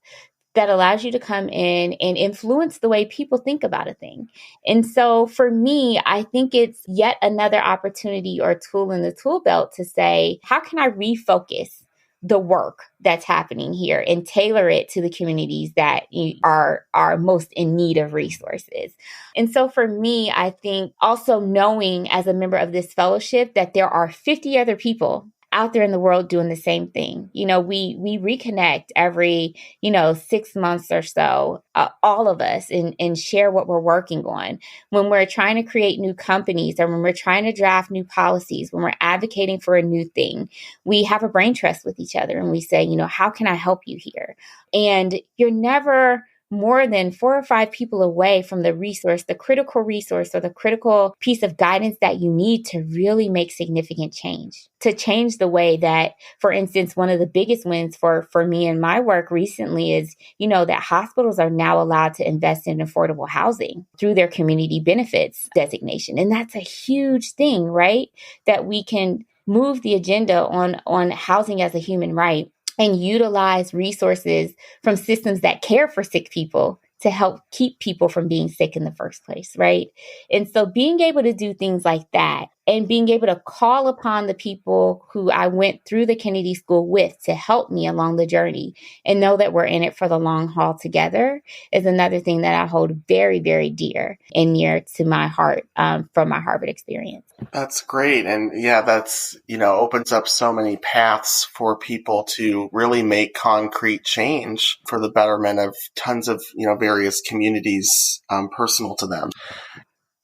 that allows you to come in and influence the way people think about a thing. And so for me, I think it's yet another opportunity or tool in the tool belt to say, how can I refocus the work that's happening here and tailor it to the communities that are most in need of resources? And so for me, I think also knowing as a member of this fellowship that there are 50 other people out there in the world doing the same thing. We reconnect every, 6 months or so, all of us, and share what we're working on. When we're trying to create new companies or when we're trying to draft new policies, when we're advocating for a new thing, we have a brain trust with each other and we say, how can I help you here? And you're never more than 4 or 5 people away from the resource, the critical resource or the critical piece of guidance that you need to really make significant change, to change the way that, for instance, one of the biggest wins for me and my work recently is, that hospitals are now allowed to invest in affordable housing through their community benefits designation. And that's a huge thing, right? That we can move the agenda on housing as a human right and utilize resources from systems that care for sick people to help keep people from being sick in the first place, right? And so being able to do things like that and being able to call upon the people who I went through the Kennedy School with to help me along the journey and know that we're in it for the long haul together is another thing that I hold very, very dear and near to my heart from my Harvard experience. That's great. And yeah, that's, opens up so many paths for people to really make concrete change for the betterment of tons of, various communities personal to them.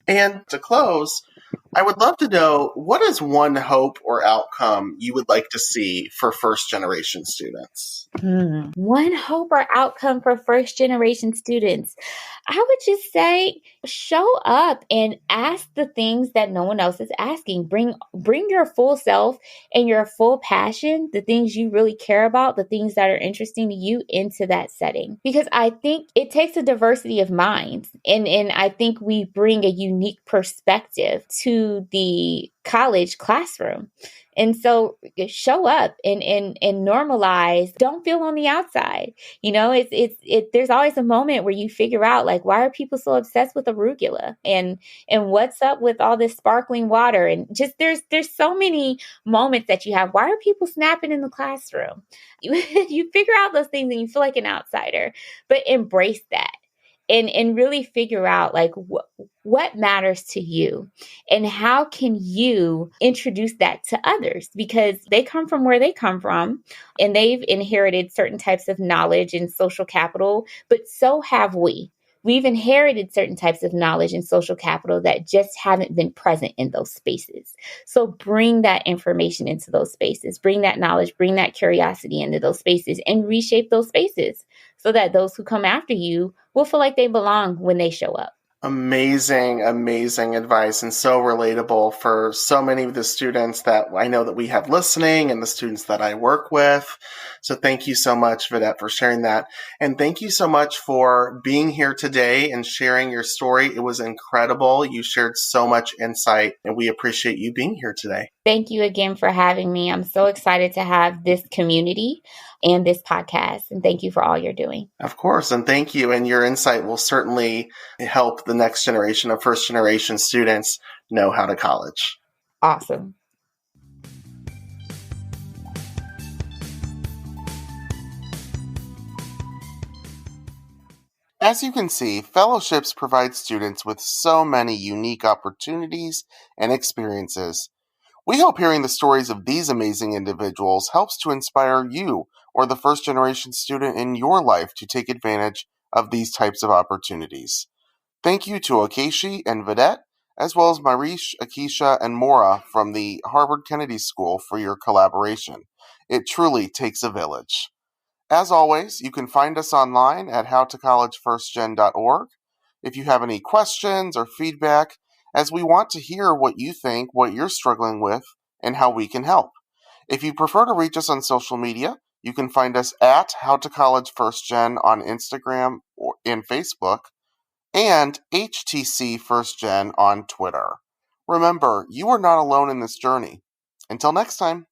And to close, I would love to know, what is one hope or outcome you would like to see for first generation students? One hope or outcome for first generation students. I would just say, show up and ask the things that no one else is asking. Bring your full self and your full passion, the things you really care about, the things that are interesting to you into that setting. Because I think it takes a diversity of minds. And I think we bring a unique perspective to the college classroom. And so show up and normalize. Don't feel on the outside. There's always a moment where you figure out, like, why are people so obsessed with arugula and what's up with all this sparkling water? And just there's so many moments that you have. Why are people snapping in the classroom? You figure out those things and you feel like an outsider, but embrace that. And really figure out, like, what matters to you and how can you introduce that to others, because they come from where they come from and they've inherited certain types of knowledge and social capital, but so have we. We've inherited certain types of knowledge and social capital that just haven't been present in those spaces. So bring that information into those spaces, bring that knowledge, bring that curiosity into those spaces and reshape those spaces so that those who come after you will feel like they belong when they show up. Amazing, amazing advice, and so relatable for so many of the students that I know that we have listening and the students that I work with. So thank you so much, Vidette, for sharing that. And thank you so much for being here today and sharing your story. It was incredible. You shared so much insight, and we appreciate you being here today. Thank you again for having me. I'm so excited to have this community and this podcast. And thank you for all you're doing. Of course. And thank you. And your insight will certainly help the next generation of first generation students know how to college. Awesome. As you can see, fellowships provide students with so many unique opportunities and experiences. We hope hearing the stories of these amazing individuals helps to inspire you or the first generation student in your life to take advantage of these types of opportunities. Thank you to Okechi and Vidette, as well as Marish, Akisha, and Mora from the Harvard Kennedy School for your collaboration. It truly takes a village. As always, you can find us online at howtocollegefirstgen.org. If you have any questions or feedback, as we want to hear what you think, what you're struggling with, and how we can help. If you prefer to reach us on social media, you can find us at howtocollegefirstgen on Instagram and Facebook, and HTC First Gen on Twitter. Remember, you are not alone in this journey. Until next time.